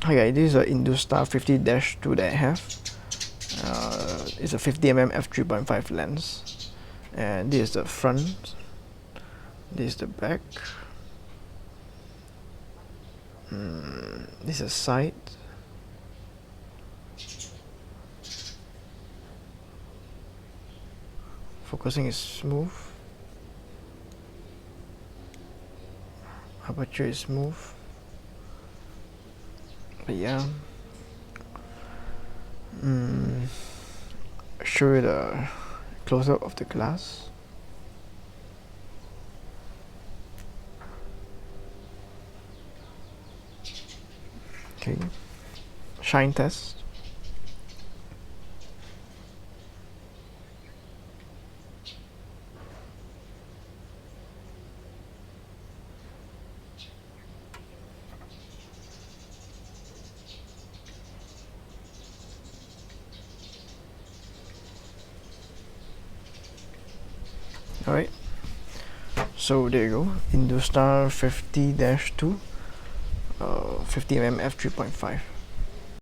Hi guys, this is a Industar 50-2 that I have. It's a 50mm f3.5 lens, and this is the front, this is the back, this is side, focusing is smooth, aperture is smooth, but yeah, show you the close-up of the glass. Okay, shine test. Alright, so there you go, Industar 50-2 50mm f3.5.